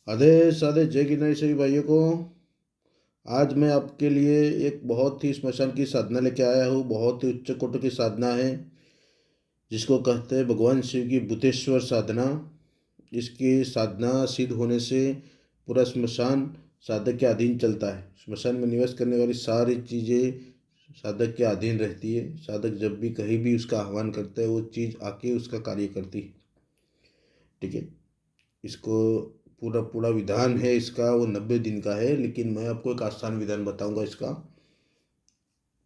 अधे साधे जय गिरनारी सभी भाइयों को। आज मैं आपके लिए एक बहुत ही स्मशान की साधना लेके आया हूँ। बहुत ही उच्च कोटि की साधना है, जिसको कहते हैं भगवान शिव की भूतेश्वर साधना। इसकी साधना सिद्ध होने से पूरा स्मशान साधक के अधीन चलता है। स्मशान में निवास करने वाली सारी चीज़ें साधक के अधीन रहती है। साधक जब भी कहीं भी उसका आह्वान करता है, वो चीज़ आके उसका कार्य करती है। ठीक है। इसको पूरा पूरा विधान है इसका, वो 90 दिन का है। लेकिन मैं आपको एक आसान विधान बताऊंगा इसका,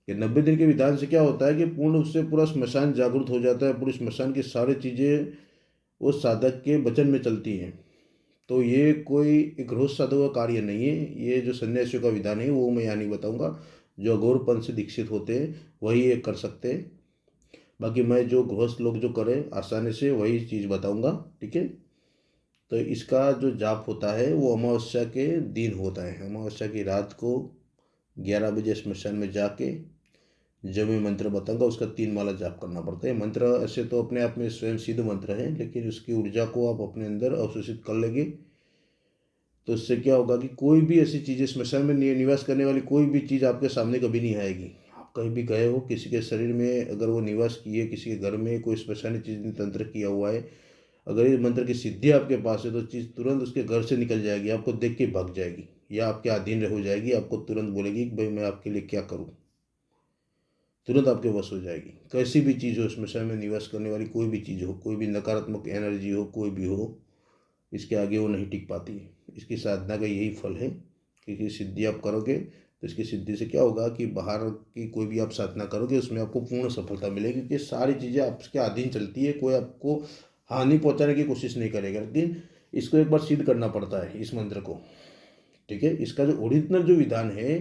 कि 90 दिन के विधान से क्या होता है कि पूर्ण उससे पूरा स्मशान जागृत हो जाता है। पूरी स्मशान की सारी चीज़ें वो साधक के वचन में चलती हैं। तो ये कोई एक गृहस्थ साधक का कार्य नहीं है। ये जो सन्यासियों का विधान है वो मैं यहाँ नहीं बताऊंगा। जो अघोरपन से दीक्षित होते हैं वही ये कर सकते हैं। बाकी मैं जो गृहस्थ लोग जो करें आसानी से वही चीज़ बताऊंगा। ठीक है। तो इसका जो जाप होता है वो अमावस्या के दिन होता है। अमावस्या की रात को 11 बजे स्मशान में जाके जब मैं मंत्र बताऊंगा उसका 3 माला जाप करना पड़ता है। मंत्र ऐसे तो अपने आप में स्वयं सिद्ध मंत्र है, लेकिन उसकी ऊर्जा को आप अपने अंदर अवशोषित कर लेंगे तो इससे क्या होगा कि कोई भी ऐसी चीज़ें स्मशान में निवास करने वाली कोई भी चीज़ आपके सामने कभी नहीं आएगी। आप कहीं भी गए हो, किसी के शरीर में अगर वो निवास किए, किसी के घर में कोई स्मशानी चीज़ ने तंत्र किया हुआ है, अगर ये मंत्र की सिद्धि आपके पास है तो चीज़ तुरंत उसके घर से निकल जाएगी, आपको देख के भाग जाएगी या आपके अधीन हो जाएगी। आपको तुरंत बोलेगी कि भाई मैं आपके लिए क्या करूँ। तुरंत आपके वश हो जाएगी। कैसी भी चीज़ हो, स्मशान में निवास करने वाली कोई भी चीज़ हो, कोई भी नकारात्मक एनर्जी हो, कोई भी हो, इसके आगे वो नहीं टिक पाती है। इसकी साधना का यही फल है कि सिद्धि आप करोगे तो इसकी सिद्धि से क्या होगा कि बाहर की कोई भी आप साधना करोगे उसमें आपको पूर्ण सफलता मिलेगी, क्योंकि सारी चीज़ें आपके अधीन चलती है। कोई आपको हानि पहुंचाने की कोशिश नहीं करेगा। लेकिन इसको एक बार सिद्ध करना पड़ता है इस मंत्र को। ठीक है। इसका जो ओरिजिनल जो विधान है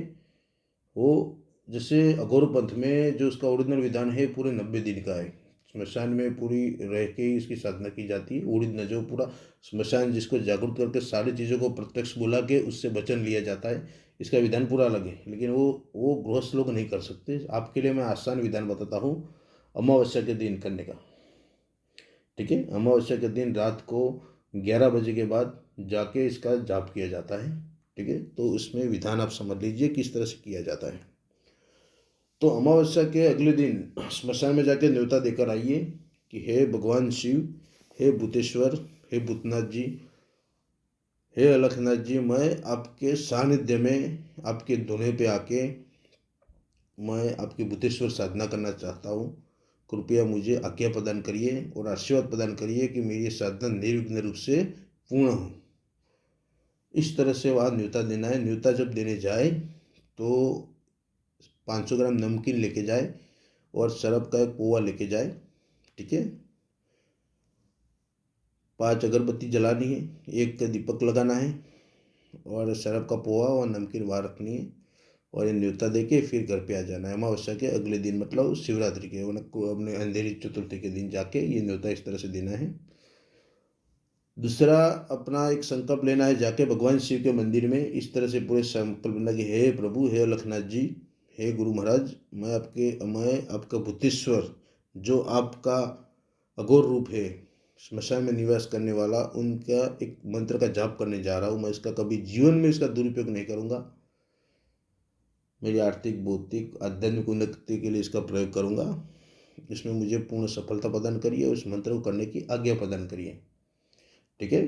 वो, जैसे अघोर पंथ में जो उसका ओरिजिनल विधान है पूरे 90 दिन का है। स्मशान में पूरी रह के ही इसकी साधना की जाती है। ओरिजिनल जो पूरा स्मशान जिसको जागरूक करके सारी चीज़ों को प्रत्यक्ष बुला के उससे वचन लिया जाता है, इसका विधान पूरा अलग है। लेकिन वो गृहस्थ लोग नहीं कर सकते। आपके लिए मैं आसान विधान बताता हूँ अमावस्या के दिन करने का। ठीक है। अमावस्या के दिन रात को 11 बजे के बाद जाके इसका जाप किया जाता है। ठीक है। तो उसमें विधान आप समझ लीजिए किस तरह से किया जाता है। तो अमावस्या के अगले दिन स्मशान में जाके न्योता देकर आइए कि हे भगवान शिव, हे भूतेश्वर, हे भूतनाथ जी, हे अलखनाथ जी, मैं आपके सानिध्य में आपके धुने पे आके मैं आपकी भूतेश्वर साधना करना चाहता हूँ। कृपया मुझे आज्ञा प्रदान करिए और आशीर्वाद प्रदान करिए कि मेरी साधना निर्विघ्न रूप से पूर्ण हो। इस तरह से वहाँ न्योता देना है। न्योता जब देने जाए तो 500 ग्राम नमकीन लेके जाए और शराब का एक पोवा लेके जाए। ठीक है। 5 अगरबत्ती जलानी है, एक दीपक लगाना है और शराब का पोहा और नमकीन वहाँ रखनी है। और ये न्योता दे के फिर घर पे आ जाना है अमावस्या के अगले दिन, मतलब शिवरात्रि के अपने अंधेरी चतुर्थी के दिन जाके ये न्योता इस तरह से देना है। दूसरा, अपना एक संकल्प लेना है जाके भगवान शिव के मंदिर में इस तरह से पूरे संकल्प लेना कि हे प्रभु, हे लखनाथ जी, हे गुरु महाराज, मैं आपका भूतेश्वर जो आपका अघोर रूप है श्मशान में निवास करने वाला, उनका एक मंत्र का जाप करने जा रहा हूँ। मैं इसका कभी जीवन में इसका दुरुपयोग नहीं करूँगा। मेरी आर्थिक, भौतिक, आध्यात्मिक उन्नति के लिए इसका प्रयोग करूँगा। इसमें मुझे पूर्ण सफलता प्रदान करिए और इस मंत्र को करने की आज्ञा प्रदान करिए। ठीक है।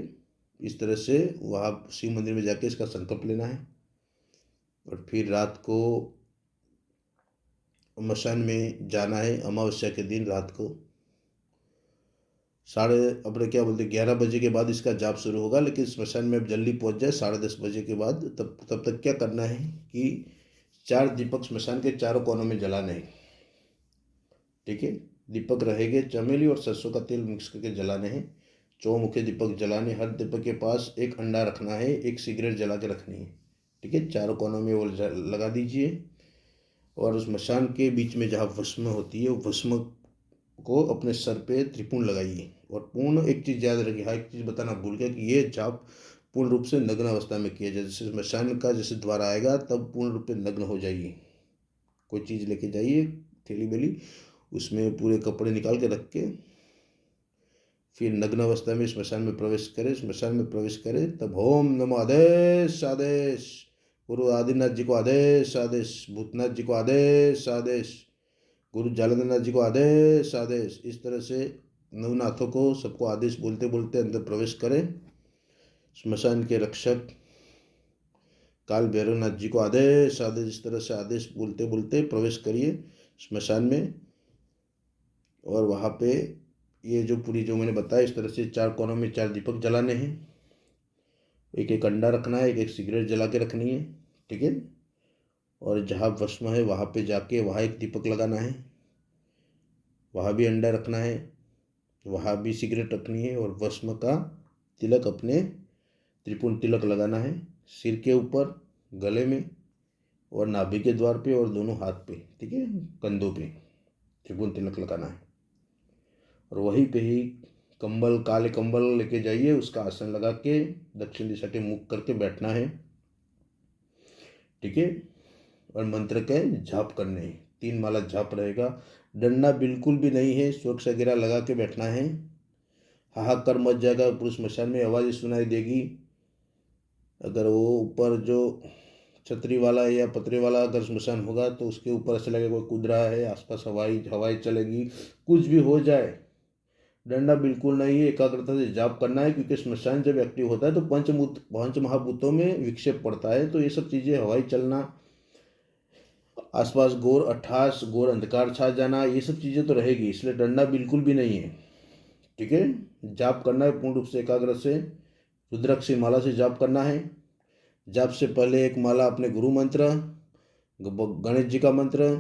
इस तरह से वहाँ शिव मंदिर में जाके इसका संकल्प लेना है और फिर रात को मशान में जाना है अमावस्या के दिन रात को साढ़े अपने क्या बोलते 11 बजे के बाद इसका जाप शुरू होगा। लेकिन स्मशान में अब जल्दी पहुंच जाए 10:30 बजे के बाद। तब तक क्या करना है कि 4 दीपक स्मशान के चारों कोनों में जलाने हैं। ठीक है। दीपक रहेंगे चमेली और सरसों का तेल मिक्स करके जलाने हैं। चौमुखे दीपक जलाने, हर दीपक के पास एक अंडा रखना है, एक सिगरेट जला के रखनी है। ठीक है। चारों कोनों में वो लगा दीजिए और उस मशान के बीच में जहाँ भस्म होती है वो भस्म को अपने सर पे त्रिपुण लगाइए। और पूर्ण एक चीज़ याद रखिए, हाँ एक चीज़ बताना भूल गया कि ये जाप पूर्ण रूप से नग्न अवस्था में किया जाए। जैसे मशान का जैसे द्वार आएगा तब पूर्ण रूप से नग्न हो जाइए। कोई चीज़ लेके जाइए, थैली बेली, उसमें पूरे कपड़े निकाल के रख के फिर नग्न अवस्था में स्मशान में प्रवेश करे। स्मशान में प्रवेश करे तब ओम नमो आदेश आदेश, गुरु आदिनाथ जी को आदेश आदेश, भूतनाथ जी को आदेश आदेश, गुरु जालंधरनाथ जी को आदेश आदेश, इस तरह से नवनाथों को सबको आदेश बोलते बोलते अंदर प्रवेश करें। स्मशान के रक्षक काल भैरवनाथ जी को आदेश आदेश, इस तरह से आदेश बोलते बोलते प्रवेश करिए स्मशान में। और वहाँ पे ये जो पूरी जो मैंने बताया इस तरह से 4 कोनों में 4 दीपक जलाने हैं, एक एक अंडा रखना है, एक एक सिगरेट जला के रखनी है, ठीक है। और जहाँ भस्म है वहाँ पे जाके वहाँ एक दीपक लगाना है, वहाँ भी अंडा रखना है, वहाँ भी सिगरेट रखनी है, और भस्म का तिलक अपने त्रिपुण तिलक लगाना है सिर के ऊपर, गले में और नाभि के द्वार पे और दोनों हाथ पे, ठीक है, कंधों पे त्रिपुण तिलक लगाना है। और वहीं पे ही कंबल, काले कंबल लेके जाइए, उसका आसन लगा के दक्षिण दिशा के मुख करके बैठना है, ठीक है। और मंत्र के जाप करने हैं, 3 माला जाप रहेगा। डरना बिल्कुल भी नहीं है, स्वच्छ वगैरह लगा के बैठना है। हाहाकार मच जाएगा, पुरुष स्मशान में आवाज़ सुनाई देगी। अगर वो ऊपर जो छतरी वाला या पतरे वाला अगर स्मशान होगा तो उसके ऊपर ऐसा लगेगा कोई कूद रहा है, आसपास हवाई चलेगी, कुछ भी हो जाए डरना बिल्कुल नहीं है। एकाग्रता से जाप करना है, क्योंकि स्मशान जब एक्टिव होता है तो पंच महाभूतों में विक्षेप पड़ता है। तो ये सब चीज़ें, हवाई चलना, आसपास घोर अट्ठास, घोर अंधकार छा जाना, ये सब चीज़ें तो रहेगी, इसलिए डरना बिल्कुल भी नहीं है, ठीक है। जाप करना है पूर्ण रूप से एकाग्र से, रुद्राक्ष की माला से जाप करना है। जाप से पहले एक माला अपने गुरु मंत्र, गणेश जी का मंत्र,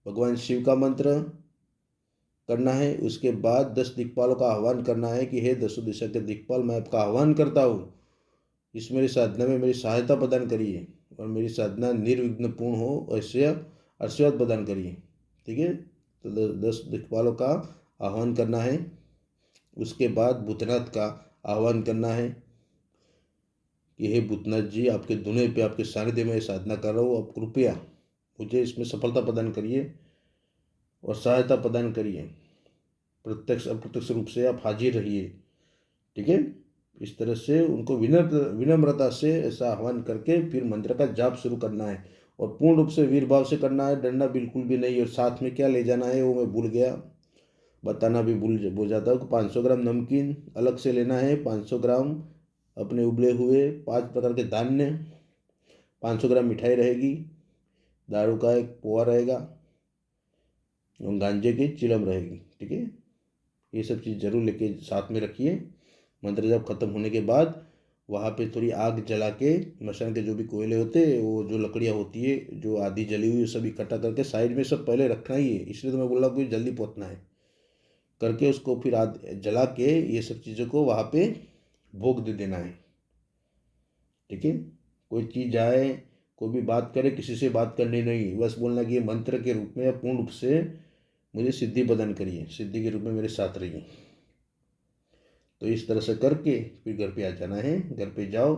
भगवान शिव का मंत्र करना है। उसके बाद 10 दिक्पालों का आह्वान करना है कि हे 10 दिशा के दिक्पाल, मैं आपका आह्वान करता हूँ, इस मेरी साधना में मेरी सहायता प्रदान करिए और मेरी साधना निर्विघ्न पूर्ण हो, ऐसे आशीर्वाद प्रदान करिए, ठीक है। तो 10 दिक्पालों का आह्वान करना है। उसके बाद भूतनाथ का आह्वान करना है कि हे भूतनाथ जी, आपके धुने पे, आपके सानिध्य में साधना कर रहा हूँ, आप कृपया मुझे इसमें सफलता प्रदान करिए और सहायता प्रदान करिए, प्रत्यक्ष अप्रत्यक्ष रूप से आप हाजिर रहिए, ठीक है। इस तरह से उनको विनम्रता से ऐसा आह्वान करके फिर मंत्र का जाप शुरू करना है, और पूर्ण रूप से वीर भाव से करना है, डरना बिल्कुल भी नहीं। और साथ में क्या ले जाना है वो मैं भूल गया, बताना भी भूल जाता हूँ। 500 ग्राम नमकीन अलग से लेना है, 500 ग्राम अपने उबले हुए 5 प्रकार के धान्य, 500 ग्राम मिठाई रहेगी, दारू का एक पोहा रहेगा और गांजे की चिलम रहेगी, ठीक है। ये सब चीज़ जरूर लेके साथ में रखिए। मंत्र जब खत्म होने के बाद वहाँ पे थोड़ी आग जला के, मशान के जो भी कोयले होते हैं, वो जो लकड़ियाँ होती है जो आधी जली हुई, सब इकट्ठा करके साइड में सब पहले रखना ही है, इसलिए तो मैं बोल रहा हूँ कि जल्दी पहुँचना है करके उसको फिर जला के ये सब चीज़ों को वहाँ पे भोग दे देना है, ठीक है। कोई चीज़ आए, कोई भी बात करे, किसी से बात करनी नहीं, बस बोलना कि ये मंत्र के रूप में या पूर्ण रूप से मुझे सिद्धि प्रदान करिए, सिद्धि के रूप में मेरे साथ रहिए। तो इस तरह से करके फिर घर पे आ जाना है। घर पे जाओ,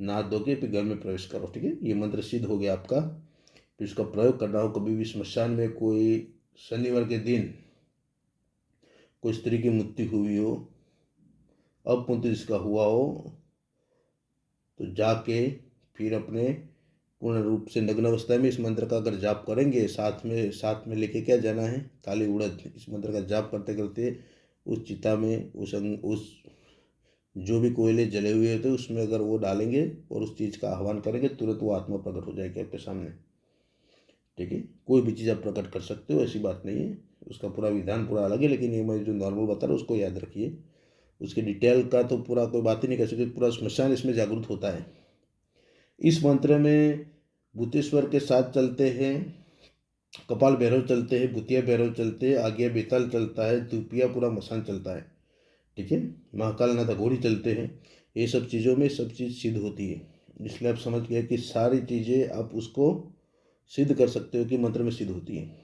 नहा धो के फिर घर में प्रवेश करो, ठीक है। ये मंत्र सिद्ध हो गया आपका। फिर इसका प्रयोग करना हो, कभी भी स्मशान में कोई शनिवार के दिन कोई स्त्री की मृत्यु हुई हो, अपमृत्यु जिसका हुआ हो, तो जाके फिर अपने पूर्ण रूप से नग्न अवस्था में इस मंत्र का अगर जाप करेंगे, साथ में लेके क्या जाना है, काली उड़द। इस मंत्र का जाप करते करते उस चिता में उस जो भी कोयले जले हुए होते उसमें अगर वो डालेंगे और उस चीज़ का आह्वान करेंगे, तुरंत वो आत्मा प्रकट हो जाएगी आपके सामने, ठीक है। कोई भी चीज़ आप प्रकट कर सकते हो, ऐसी बात नहीं है, उसका पूरा विधान पूरा अलग है, लेकिन ये मैं जो नॉर्मल बता रहा हूँ उसको याद रखिए। उसके डिटेल का तो पूरा कोई बात ही नहीं कर सकते, पूरा स्मशान इसमें जागरूक होता है। इस मंत्र में भूतेश्वर के साथ चलते हैं, कपाल भैरव चलते हैं, भूतिया भैरव चलते हैं, आज्ञा बेताल चलता है, धूपिया पूरा मसान चलता है, ठीक है। महाकाल नाथ घोड़ी चलते हैं। ये सब चीज़ों में सब चीज़ सिद्ध होती है, इसलिए आप समझ गए कि सारी चीज़ें आप उसको सिद्ध कर सकते हो कि मंत्र में सिद्ध होती है।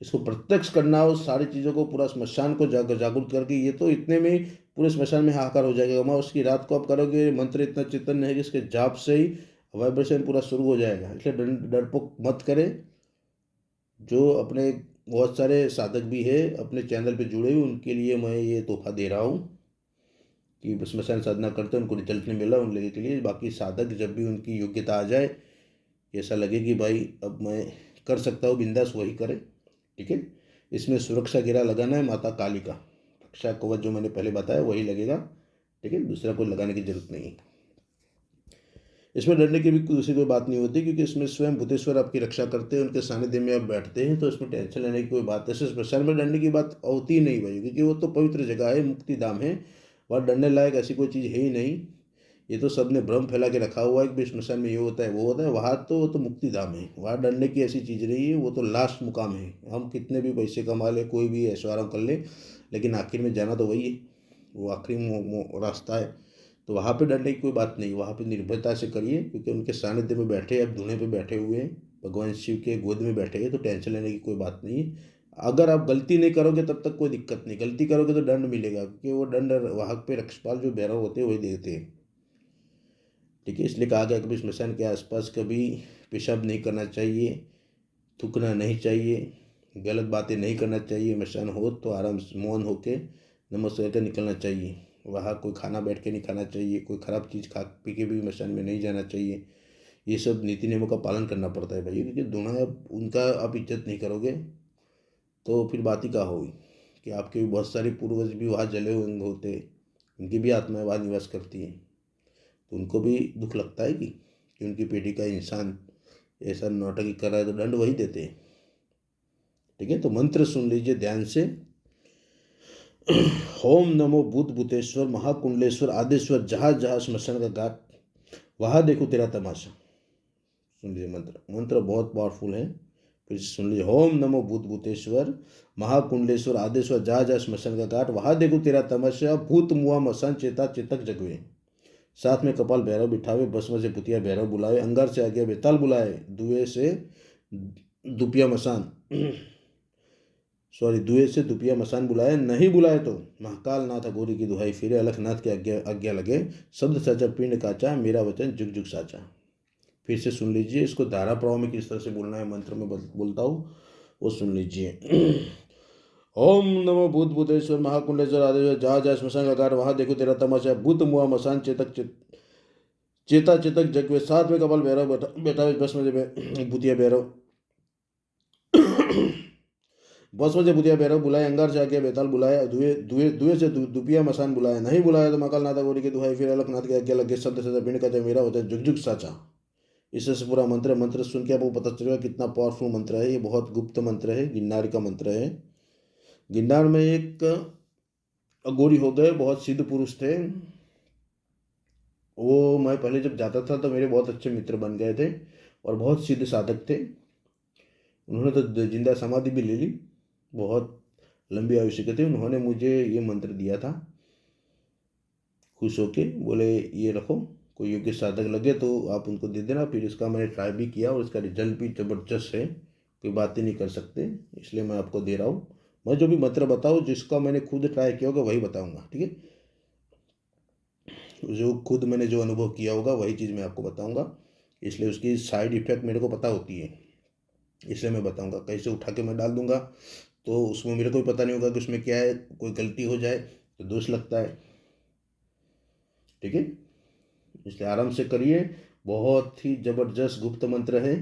इसको प्रत्यक्ष करना हो, सारी चीज़ों को, पूरा स्मशान को जागरूक करके, ये तो इतने में ही पूरे स्मशान में हाहाकार हो जाएगा। वहाँ उसकी रात को आप करोगे, मंत्र इतना चैतन्य है कि इसके जाप से ही वाइब्रेशन पूरा शुरू हो जाएगा। इसलिए डरपोक मत करें। जो अपने बहुत सारे साधक भी है अपने चैनल पे जुड़े हुए, उनके लिए मैं ये तोहफा दे रहा हूँ कि स्मशान साधना करते हैं उनको रिजल्ट नहीं मिला, उन लोगों के लिए। बाकी साधक जब भी उनकी योग्यता आ जाए, ऐसा लगे कि भाई अब मैं कर सकता हूँ, बिंदास, वही करें। ठीक है। इसमें सुरक्षा घेरा लगाना है माता काली का, रक्षा कवच जो मैंने पहले बताया वही लगेगा। ठीक है, दूसरा कोई लगाने की जरूरत नहीं है। इसमें डरने की भी दूसरी कोई बात नहीं होती, क्योंकि इसमें स्वयं भूतेश्वर आपकी रक्षा करते हैं, उनके सानिध्य में आप बैठते हैं, तो इसमें टेंशन लेने की कोई बात, ऐसे स्मशान में डरने की बात होती ही नहीं भाई, क्योंकि वो तो पवित्र जगह है, मुक्ति धाम है, वहाँ डरने लायक ऐसी कोई चीज़ है ही नहीं। ये तो सबने भ्रम फैला के रखा हुआ है कि स्मशान में ये होता है वो होता है, वहाँ तो वो तो मुक्ति धाम है, वहाँ डरने की ऐसी चीज़ नहीं है, वो तो लास्ट मुकाम है। हम कितने भी पैसे कमा ले, कोई भी ऐश्वर्य कर ले, लेकिन आखिर में जाना तो वही है, वो आखिरी रास्ता है। तो वहाँ पे डरने की कोई बात नहीं, वहाँ पे निर्भयता से करिए, क्योंकि उनके सानिध्य में बैठे, अब धुने पे बैठे हुए हैं, भगवान शिव के गोद में बैठे हैं, तो टेंशन लेने की कोई बात नहीं है। अगर आप गलती नहीं करोगे तब तक कोई दिक्कत नहीं, गलती करोगे तो दंड मिलेगा, क्योंकि वो दंड वहाँ पे रक्षपाल जो भैरव होते हैं वही देते हैं। ठीक है, इसलिए कहा गया कभी स्मशान के आसपास कभी पेशाब नहीं करना चाहिए, थूकना नहीं चाहिए, गलत बातें नहीं करना चाहिए। स्मशान हो तो आराम से मौन होके नमस्कार कर निकलना चाहिए। वहाँ कोई खाना बैठ के नहीं खाना चाहिए, कोई ख़राब चीज़ खा पी के भी स्मशान में नहीं जाना चाहिए। ये सब नीति नियमों का पालन करना पड़ता है भाई, क्योंकि दोनों उनका आप इज्जत नहीं करोगे तो फिर बात ही क्या होगी कि आपके भी बहुत सारे पूर्वज भी वहाँ जले हुए होते, उनकी भी आत्माएं वहाँ निवास करती हैं, तो उनको भी दुख लगता है कि उनकी पीढ़ी का इंसान ऐसा नाटक कर रहा है, तो दंड वही देते हैं। ठीक है, तो मंत्र सुन लीजिए ध्यान से। ओम नमो भूत भूतेश्वर महाकुंडलेश्वर आदेश्वर, जहाँ जहाँ स्मशान का घाट, वहाँ देखो तेरा तमाशा। सुन लीजिए मंत्र, मंत्र बहुत पावरफुल है, फिर सुन लीजिए। ओम नमो भूत भूतेश्वर महाकुंडलेश्वर आदेश्वर, जहाँ जहाँ स्मशान का घाट, वहाँ देखो तेरा तमाशा। भूत मुआ मसान चेता चेतक जगवे, साथ में कपाल भैरव बिठावे, भस्म से पुतिया भैरव बुलावे, अंगार से आगे बेताल बुलाए, दुए से दुपिया मसान दुए से दुपिया मसान बुलाए, नहीं बुलाए तो महाकाल नाथ अघोरी की दुहाई फिरे, अलखनाथ के आज्ञा लगे, शब्द सचा पिंड काचा, मेरा वचन जुग जुग साचा। फिर से सुन लीजिए, इसको धारा प्रवाह में किस तरह से बोलना है, मंत्र में बोलता हूँ वो सुन लीजिए। ओम नमो भूत भूतेश्वर महाकुंडेश्वर आदेश्वर, जहाँ जहाँ स्मशान का घाट, वहाँ देखो तेरा तमाशा। भूत मुआ मसान चेता चेतक जगवे, साथ में कपाल भैरव बैठा भस्म से भूतिया भैरव भस्म से भूतिया भैरव बुलाए, अंगार से आज्ञा बेताल बुलाए, धुए धुए धुए से दुपिया मसान बुलाए, नहीं बुलाया तो महाकाल नाथा गौरी की दुहाई फिर अलखनाथ की आज्ञा लगे, शब्द से पिंड का मेरा होता है जुग जुग साचा। इससे से पूरा मंत्र सुन के आपको पता चलेगा कितना पावरफुल मंत्र है। ये बहुत गुप्त मंत्र है, गिरनार का मंत्र है। गिरनार में एक अघोरी हो गए, बहुत सिद्ध पुरुष थे वो। मैं पहले जब जाता था तो मेरे बहुत अच्छे मित्र बन गए थे और बहुत सिद्ध साधक थे। उन्होंने तो जिंदा समाधि भी ले ली, बहुत लंबी आयुष्य के थे। उन्होंने मुझे ये मंत्र दिया था, खुश होके बोले ये रखो, कोई योग्य साधक लगे तो आप उनको दे देना। फिर इसका मैंने ट्राई भी किया और इसका रिजल्ट भी ज़बरदस्त है, कोई बात ही नहीं कर सकते, इसलिए मैं आपको दे रहा हूँ। मैं जो भी मंत्र बताऊँ जिसका मैंने खुद ट्राई किया होगा वही बताऊँगा। ठीक है, जो खुद मैंने जो अनुभव किया होगा वही चीज़ मैं आपको बताऊँगा, इसलिए उसकी साइड इफ़ेक्ट मेरे को पता होती है, इसलिए मैं बताऊँगा। कैसे उठा के मैं डाल दूँगा तो उसमें मेरे को भी पता नहीं होगा कि उसमें क्या है, कोई गलती हो जाए तो दोष लगता है। ठीक है, इसलिए आराम से करिए, बहुत ही ज़बरदस्त गुप्त मंत्र है।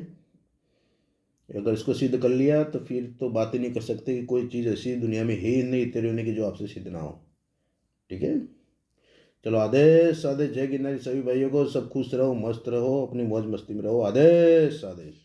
अगर इसको सिद्ध कर लिया तो फिर तो बात ही नहीं कर सकते कि कोई चीज़ ऐसी दुनिया में है ही नहीं तेरे होने की जो आपसे सिद्ध ना हो। ठीक है, चलो आदेश आदेश। जय गिरनारी सभी भाइयों को, सब खुश रहो, मस्त रहो, अपनी मौज मस्ती में रहो। आदेश आदेश।